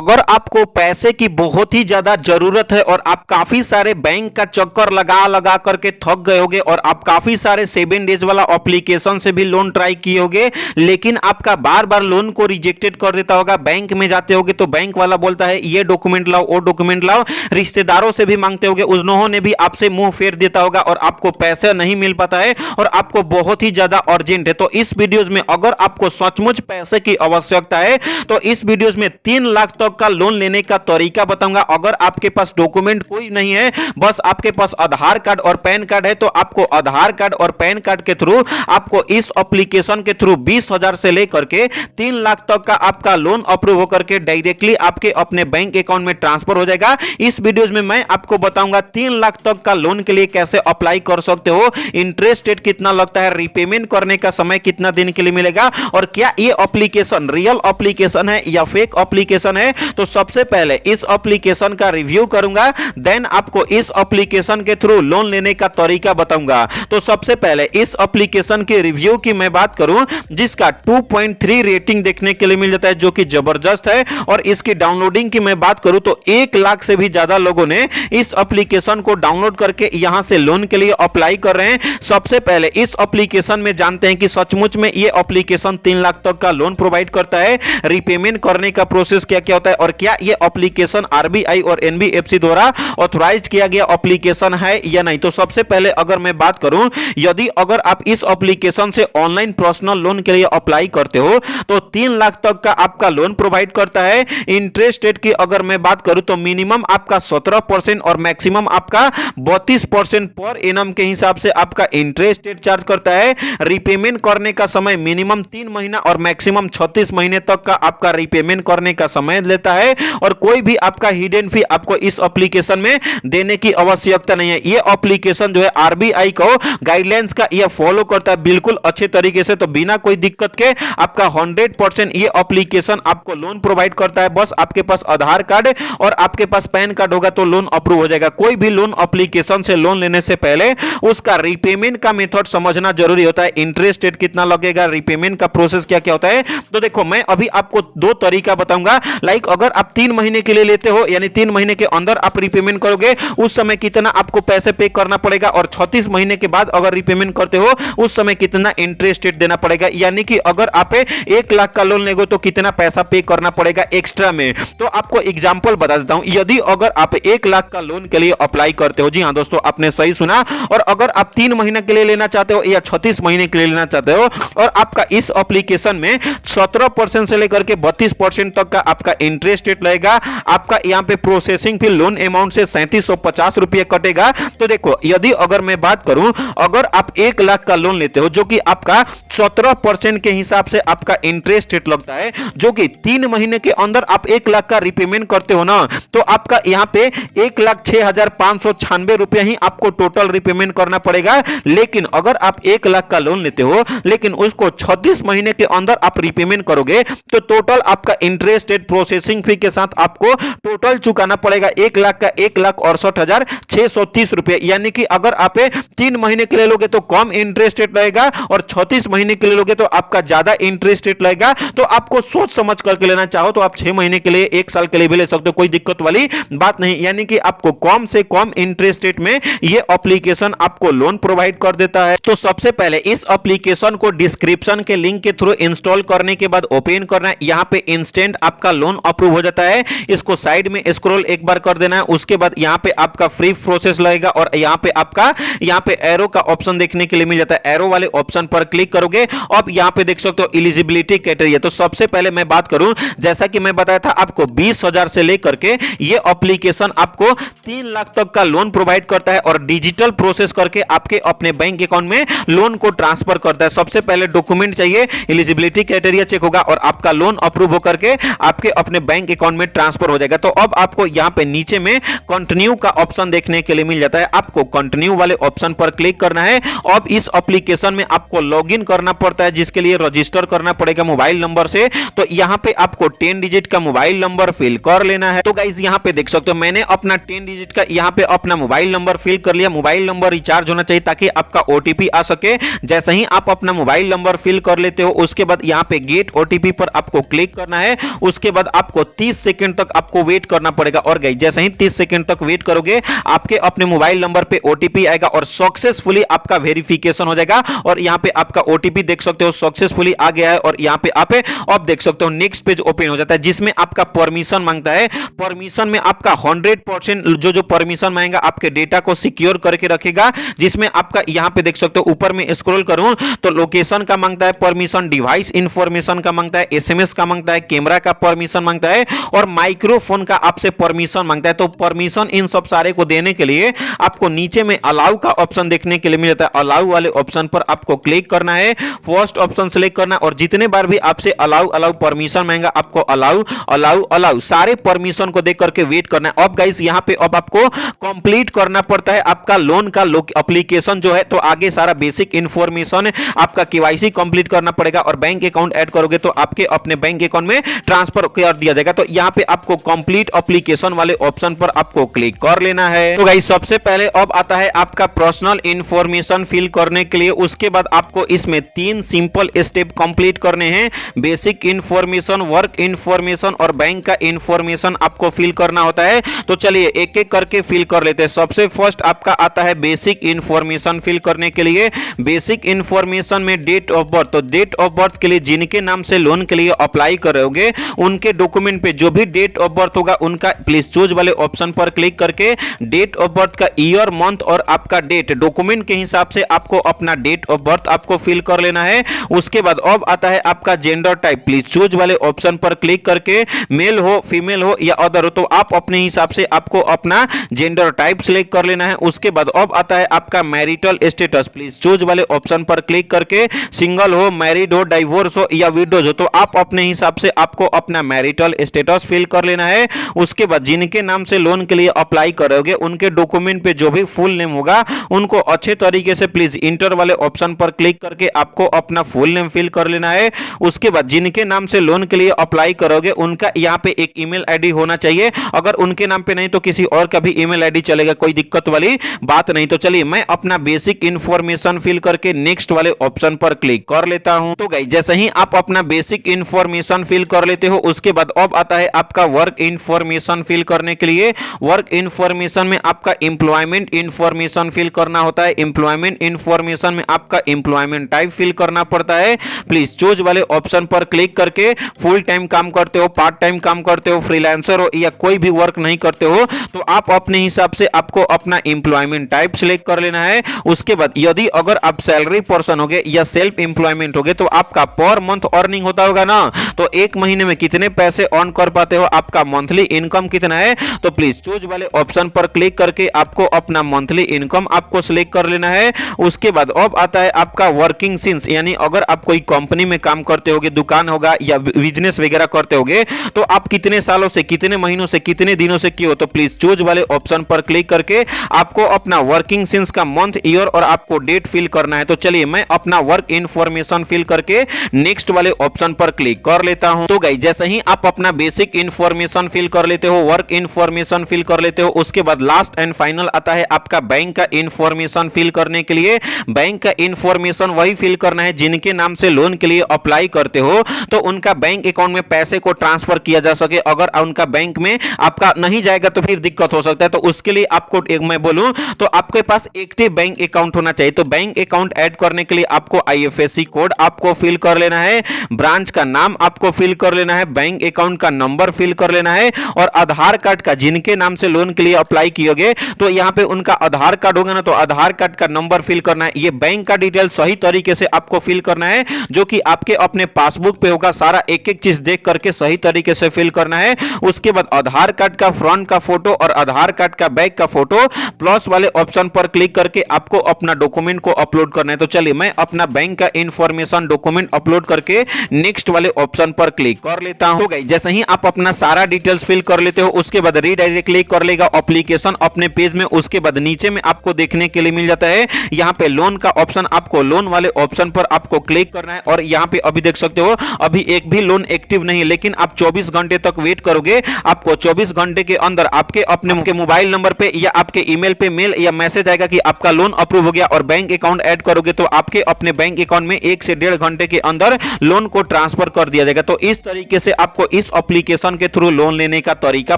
अगर आपको पैसे की बहुत ही ज्यादा जरूरत है और आप काफी सारे बैंक का चक्कर लगा लगा करके थक गए होगे और आप काफी सारे 7 डेज वाला एप्लीकेशन से भी लोन ट्राई किए होगे, लेकिन आपका बार बार लोन को रिजेक्टेड कर देता होगा। बैंक में जाते होगे तो बैंक वाला बोलता है ये डॉक्यूमेंट लाओ, वो डॉक्यूमेंट लाओ, रिश्तेदारों से भी मांगते होगे, उन्होंने भी आपसे मुंह फेर देता होगा और आपको पैसा नहीं मिल पाता है और आपको बहुत ही ज्यादा अर्जेंट है। तो इस वीडियोस में अगर आपको सचमुच पैसे की आवश्यकता है तो इस वीडियोस में 3 लाख तक का लोन लेने का तरीका बताऊंगा। अगर आपके पास डॉक्यूमेंट कोई नहीं है, बस आपके पास आधार कार्ड और पैन कार्ड है, तो आपको आधार कार्ड और पैन कार्ड के थ्रू आपको इस एप्लीकेशन के थ्रू 20,000 से लेकर के 3 लाख तक का आपका लोन अप्रूव होकर के डायरेक्टली आपके अपने बैंक अकाउंट में ट्रांसफर हो जाएगा। इस वीडियोस में मैं आपको बताऊंगा 3 लाख तक का लोन के लिए कैसे अप्लाई कर सकते हो, इंटरेस्ट रेट कितना लगता है, रीपेमेंट करने का समय कितना दिन के लिए मिलेगा और क्या ये एप्लीकेशन रियल एप्लीकेशन है या फेक एप्लीकेशन है। तो सबसे पहले इस एप्लीकेशन का रिव्यू करूंगा, देन आपको इस एप्लीकेशन के थ्रू लोन लेने का तरीका बताऊंगा। तो सबसे पहले इस एप्लीकेशन के रिव्यू की मैं बात करूं, जिसका 2.3 रेटिंग देखने के लिए मिल जाता है, जो कि जबरदस्त है। और इसकी डाउनलोडिंग की मैं बात करूं तो 1 लाख से भी ज्यादा लोगों ने इस एप्लीकेशन को डाउनलोड करके यहां से लोन के लिए अप्लाई कर रहे हैं। सबसे पहले इस एप्लीकेशन में जानते हैं कि सचमुच में ये एप्लीकेशन 3 लाख तक का लोन प्रोवाइड करता है। रीपेमेंट करने का प्रोसेस क्या क्या होता है और क्या ये एप्लीकेशन आरबीआई और एनबीएफसी द्वारा ऑथराइज्ड किया गया एप्लीकेशन है या नहीं। तो सबसे पहले अगर मैं बात करूं, यदि अगर आप इस एप्लीकेशन से ऑनलाइन पर्सनल लोन के लिए अप्लाई करते हो तो 3 लाख तक का आपका लोन प्रोवाइड करता है। इंटरेस्ट रेट की अगर मैं बात करूं तो मिनिमम आपका 17% और मैक्सिमम आपका 32% पर एनम के हिसाब से आपका इंटरेस्ट रेट चार्ज करता है। रीपेमेंट करने का समय मिनिमम 3 महीना और मैक्सिमम 36 महीने तक का आपका रीपेमेंट करने का समय लेता है और कोई भी आपका हिडन फी आपको इस एप्लीकेशन में देने की आवश्यकता नहीं है। ये एप्लीकेशन जो है आरबीआई को गाइडलाइंस का ये फॉलो करता है बिल्कुल अच्छे तरीके से, तो बिना कोई दिक्कत के आपका 100% ये एप्लीकेशन आपको लोन प्रोवाइड करता है। बस आपके पास आधार कार्ड और आपके पास पैन कार्ड होगा तो लोन अप्रूव हो जाएगा। कोई भी लोन एप्लीकेशन से लोन लेने से पहले उसका रीपेमेंट का मेथड समझना जरूरी होता है। इंटरेस्ट रेट कितना लगेगा, रीपेमेंट का प्रोसेस क्या क्या होता है। तो देखो मैं अभी आपको 2 तरीका बताऊंगा। लाइक अगर आप 3 महीने के लिए लेते हो, यानी 3 महीने के अंदर आप रीपेमेंट करोगे, उस समय कितना आपको पैसे पे करना पड़ेगा और 36 महीने के बाद अगर रीपेमेंट करते हो उस समय कितना इंटरेस्ट रेट देना पड़ेगा। यानी कि अगर आप 1 लाख का लोन लेगे तो कितना पैसा पे करना पड़ेगा एक्स्ट्रा में। तो आपको एग्जांपल बता देता हूं, यदि अगर आप 1 लाख का लोन के लिए अप्लाई करते हो, जी हां दोस्तों आपने सही सुना, और अगर आप 3 महीने के लिए लेना चाहते हो या 36 महीने के लिए लेना चाहते हो और आपका इस एप्लीकेशन में 17% से लेकर के 32% तक का आपका इंटरेस्ट रेट लगेगा, आपका यहां पे प्रोसेसिंग फी लोन अमाउंट से 3750 रुपए कटेगा। तो देखो यदि अगर मैं बात करूं, अगर आप 1 लाख का लोन लेते हो जो कि आपका 17% के हिसाब से आपका इंटरेस्ट रेट लगता है, जो कि 3 महीने के अंदर आप 1 लाख का रीपेमेंट करते हो ना, तो आपका यहां पे 1,06,596 रुपए ही आपको टोटल रीपेमेंट करना पड़ेगा। लेकिन अगर आप 1 लाख का लोन लेते हो लेकिन उसको 36 महीने के अंदर आप रीपेमेंट करोगे तो टोटल आपका इंटरेस्ट रेट प्रोसेसिंग फी के साथ आपको टोटल चुकाना पड़ेगा 1 लाख का 1,68,630 रुपए। यानी कि अगर आप 3 महीने के लिए लोगे तो कम इंटरेस्ट रेट लगेगा और 36 महीने के लिए लोगे तो आपका ज्यादा इंटरेस्ट रेट लगेगा। तो आपको सोच समझ करके लेना, चाहो तो आप 6 महीने के लिए 1 साल के लिए भी ले सकते हो, कोई दिक्कत वाली बात नहीं। यानी कि आपको कम से कम इंटरेस्ट रेट में ये एप्लीकेशन आपको लोन प्रोवाइड कर देता है। तो सबसे पहले इस एप्लीकेशन को डिस्क्रिप्शन के लिंक के थ्रू इंस्टॉल करने के बाद ओपन करना है। यहां पे इंस्टेंट आपका लोन अप्रूव हो जाता है। इसको साइड में स्क्रॉल एक बार कर देना है। उसके बाद यहां पे आपका फ्री प्रोसेस लगेगा और यहां पे आपका यहां पे एरो का ऑप्शन देखने के लिए मिल जाता है। एरो वाले ऑप्शन पर क्लिक करोगे, अब यहां पे देख सकते हो एलिजिबिलिटी क्राइटेरिया। तो सबसे पहले मैं बात करूं, जैसा कि मैं बताया था आपको 20,000 से लेकर के ये एप्लीकेशन आपको 3 लाख तक का लोन प्रोवाइड करता है और डिजिटल प्रोसेस करके आपके अपने बैंक अकाउंट में लोन को ट्रांसफर करता है। सबसे पहले डॉक्यूमेंट चाहिए, एलिजिबिलिटी क्राइटेरिया चेक होगा और आपका लोन अप्रूव होकर के आपके अपने बैंक अकाउंट में ट्रांसफर हो जाएगा। तो अब आपको यहां पे नीचे में कंटिन्यू का ऑप्शन देखने के लिए मिल जाता है। आपको कंटिन्यू वाले ऑप्शन पर क्लिक करना है। अब इस एप्लीकेशन में आपको लॉगिन करना पड़ता है, जिसके लिए रजिस्टर करना पड़ेगा मोबाइल नंबर से। तो यहां पे आपको 10 डिजिट का मोबाइल नंबर फिल कर लेना है। तो गाइस यहां पे देख सकते हो मैंने अपना 10 डिजिट का यहां पे अपना मोबाइल नंबर फिल कर लिया। मोबाइल नंबर रिचार्ज होना चाहिए ताकि आपका ओटीपी आ सके। जैसे ही आप अपना मोबाइल नंबर फिल कर लेते हो उसके बाद यहां पे गेट ओटीपी पर आपको क्लिक करना है। उसके बाद आप आपको 30 सेकंड तक आपको वेट करना पड़ेगा। और गाइस जैसे ही 30 सेकंड तक वेट करोगे आपके अपने मोबाइल नंबर पे ओटीपी आएगा और सक्सेसफुली आपका वेरिफिकेशन हो जाएगा। और यहां पे आपका ओटीपी देख सकते हो सक्सेसफुली आ गया है। और यहां पे आप अब देख सकते हो नेक्स्ट पेज ओपन हो जाता है जिसमें आपका परमिशन मांगता है। परमिशन में आपका 100% जो परमिशन मांगेगा आपके डेटा को सिक्योर करके रखेगा, जिसमें आपका यहां पे देख सकते हो ऊपर में स्क्रॉल करूं तो लोकेशन का मांगता है परमिशन, डिवाइस इंफॉर्मेशन का मांगता है, एसएमएस का मांगता है, कैमरा का परमिशन मांगता है और माइक्रोफोन का आपसे परमिशन मांगता है। तो परमिशन इन सब सारे को देने के लिए आपको नीचे में अलाउ का ऑप्शन देखने के लिए मिल जाता है। अलाउ वाले ऑप्शन पर आपको क्लिक करना है, फर्स्ट ऑप्शन सेलेक्ट करना और जितने बार भी आपसे अलाउ अलाउ परमिशन मांगेगा आपको अलाउ अलाउ अलाउ सारे परमिशन को देख करके वेट करना है। अब गाइस यहां पे अब आपको कंप्लीट करना पड़ता है आपका लोन का एप्लीकेशन जो है। तो आगे सारा बेसिक इंफॉर्मेशन आपका केवाईसी कंप्लीट करना पड़ेगा और बैंक अकाउंट ऐड करोगे तो आपके अपने बैंक अकाउंट में ट्रांसफर कर दिया जाएगा। तो यहां पे आपको कंप्लीट एप्लीकेशन वाले ऑप्शन पर आपको क्लिक कर लेना है। तो गाइस सबसे पहले अब आता है आपका पर्सनल इंफॉर्मेशन फिल करने के लिए। उसके बाद आपको इसमें 3 सिंपल स्टेप कंप्लीट करने हैं। बेसिक इंफॉर्मेशन, वर्क इंफॉर्मेशन और बैंक का इंफॉर्मेशन आपको फिल करना होता है। तो चलिए एक एक करके फिल कर लेते हैं। सबसे फर्स्ट आपका आता है बेसिक इंफॉर्मेशन फिल करने के लिए। बेसिक इंफॉर्मेशन में डेट ऑफ बर्थ, तो डेट ऑफ बर्थ के लिए जिनके नाम से लोन के लिए अप्लाई करोगे उनके डॉक्यूमेंट पे जो भी डेट ऑफ बर्थ होगा उनका प्लीज चूज वाले ऑप्शन पर क्लिक करके डेट ऑफ बर्थ का ईयर, मंथ और आपका डेट डॉक्यूमेंट के हिसाब से आपको अपना डेट ऑफ बर्थ आपको फिल कर लेना है। उसके बाद अब आता है आपका जेंडर टाइप, प्लीज चूज वाले ऑप्शन पर क्लिक करके मेल हो, फीमेल हो या अदर हो तो आप अपने हिसाब से आपको अपना जेंडर टाइप सिलेक्ट कर लेना है। उसके बाद अब आता है आपका मैरिटल स्टेटस, प्लीज चूज वाले ऑप्शन पर क्लिक करके सिंगल हो, मैरिड हो, डाइवोर्स हो या विडोज हो तो आप अपने हिसाब से आपको अपना मैरिटल स्टेटस फिल कर लेना है। उसके बाद जिनके नाम से लोन के लिए अप्लाई करोगे उनके डॉक्यूमेंट पे जो भी फुल नेम होगा उनको अच्छे तरीके से प्लीज इंटर वाले ऑप्शन पर क्लिक करके आपको अपना फुल नेम फिल कर लेना है। उसके बाद जिनके नाम से लोन के लिए अप्लाई करोगे उनका यहाँ पे एक ईमेल आईडी होना चाहिए। अगर उनके नाम पे नहीं तो किसी और का भी ईमेल आईडी चलेगा, कोई दिक्कत वाली बात नहीं। तो चलिए मैं अपना बेसिक इंफॉर्मेशन फिल करके नेक्स्ट वाले ऑप्शन पर क्लिक कर लेता हूं। तो गाइस जैसे ही आप अपना बेसिक इंफॉर्मेशन फिल कर लेते हो उसके बाद अब आता है आपका वर्क इंफॉर्मेशन फिल करने के लिए। वर्क इंफॉर्मेशन में आपका एम्प्लॉयमेंट इंफॉर्मेशन फिल करना होता है। एम्प्लॉयमेंट इंफॉर्मेशन में आपका एम्प्लॉयमेंट टाइप फिल करना पड़ता है। प्लीज चूज वाले ऑप्शन पर क्लिक करके फुल टाइम काम करते हो, पार्ट टाइम काम करते हो, फ्रीलांसर हो या कोई भी वर्क नहीं करते हो तो आप अपने हिसाब से आपको अपना एम्प्लॉयमेंट टाइप सिलेक्ट कर लेना है। उसके बाद यदि अगर आप सैलरी पर्सन होगे या सेल्फ एम्प्लॉयमेंट होगे तो आपका पर मंथ अर्निंग होता होगा ना, तो एक महीने में कितने पैसे अर्न कर पाते हो, आपका मंथली इनकम कितना है। तो प्लीज चूज वाले ऑप्शन पर क्लिक करके आपको अपना मंथली इनकम आपको सिलेक्ट कर लेना है। उसके बाद अब आता है आपका वर्किंग सिंस, यानी अगर आप कोई कंपनी में काम करते होगे, दुकान होगा या बिजनेस वगैरह करते होगे तो आप कितने सालों से, कितने महीनों से, कितने दिनों से किए हो। तो प्लीज चूज वाले ऑप्शन पर क्लिक करके आपको अपना वर्किंग सिंस का मंथ, ईयर और आपको डेट फिल करना है। तो चलिए मैं अपना वर्क इंफॉर्मेशन फिल करके नेक्स्ट वाले ऑप्शन पर क्लिक कर लेता हूं। तो गाइस जैसे ही आप अपना बेसिक इंफॉर्मेशन फिल कर लेते हो, वर्क इंफॉर्मेशन फिल कर लेते हो, उसके बाद लास्ट एंड फाइनल आता है आपका बैंक का इंफॉर्मेशन फिल करने के लिए। बैंक का इंफॉर्मेशन वही फिल करना है जिनके नाम से लोन के लिए अप्लाई करते हो तो उनका बैंक अकाउंट में पैसे को ट्रांसफर किया जा सके। अगर उनका बैंक में आपका नहीं जाएगा तो फिर दिक्कत हो सकता है। तो उसके लिए आपको एक मैं बोलूं तो आपके पास एक्टिव बैंक अकाउंट होना चाहिए। तो बैंक अकाउंट ऐड करने के लिए आपको आईएफएससी कोड आपको फिल कर लेना है, ब्रांच का नाम आपको फिल कर लेना है, बैंक अकाउंट का नंबर फिल कर लेना है और आधार कार्ड का जिनके नाम से लोन के लिए अप्लाई कियोगे तो यहां पे उनका आधार कार्ड होगा ना, तो आधार कार्ड का नंबर फिल करना है। ये बैंक का डिटेल सही तरीके से आपको फिल करना है जो कि आपके अपने पासबुक पे होगा। सारा एक एक चीज देख करके सही तरीके से फिल करना है। उसके बाद आधार कार्ड का फ्रंट का फोटो और आधार कार्ड का बैक का फोटो प्लस वाले ऑप्शन पर क्लिक करके आपको अपना डॉक्यूमेंट को अपलोड करना है। तो चलिए मैं अपना बैंक का इंफॉर्मेशन डॉक्यूमेंट अपलोड करके नेक्स्ट वाले ऑप्शन पर क्लिक कर लेता हूं। गाइस जैसे ही आप अपना सारा डिटेल्स फिल कर लेते हो उसके बाद रीडायरेक्ट क्लिक कर लेगा एप्लीकेशन अपने पेज में। उसके बाद नीचे में आपको देखने के लिए मिल जाता है यहां पे लोन का ऑप्शन, आपको लोन वाले ऑप्शन पर आपको क्लिक करना है। और यहां पे अभी देख सकते हो अभी एक भी लोन एक्टिव नहीं है, लेकिन आप 24 घंटे तक वेट करोगे, आपको 24 घंटे के अंदर आपके अपने मोबाइल नंबर पे या आपके ईमेल पे मेल या मैसेज आएगा कि आपका लोन अप्रूव हो गया। और बैंक अकाउंट ऐड करोगे तो आपके अपने बैंक अकाउंट में 1 से 1.5 घंटे के अंदर लोन को ट्रांसफर कर दिया जाएगा। तो इस तरीके से आपको इस एप्लीकेशन के थ्रू लोन लेने का तरीका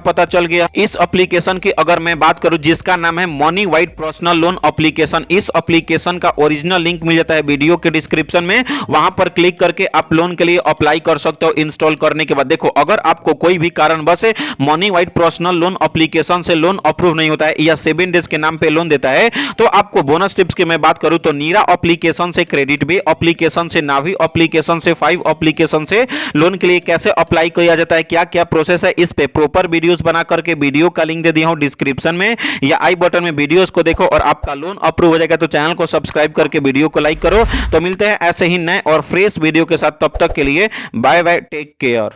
पता चल गया। इस एप्लीकेशन की अगर मैं बात करूं जिसका नाम है money white personal loan application, इस एप्लीकेशन का ओरिजिनल लिंक मिल जाता है वीडियो के डिस्क्रिप्शन में, वहां पर क्लिक करके आप लोन के लिए अप्लाई कर सकते हो। इंस्टॉल करने के बाद देखो, अगर आपको कोई भी कारणवश money white personal loan application से लोन अप्रूव नहीं होता है या 7 डेज के नाम पे लोन देता है, तो आपको बोनस टिप्स की मैं बात करूं तो नीरा एप्लीकेशन से, क्रेडिट बे एप्लीकेशन से, नावी एप्लीकेशन से, 5 एप्लीकेशन से लोन के लिए कैसे अप्लाई किया जाता है, क्या क्या प्रोसेस है, इस पे प्रॉपर वीडियोस बना करके वीडियो का लिंक दे दिया हूं डिस्क्रिप्शन में या आई बटन में, वीडियोस को देखो और आपका लोन अप्रूव हो जाएगा। तो चैनल को सब्सक्राइब करके वीडियो को लाइक करो। तो मिलते हैं ऐसे ही नए और फ्रेश वीडियो के साथ, तब तक के लिए बाय बाय, टेक केयर।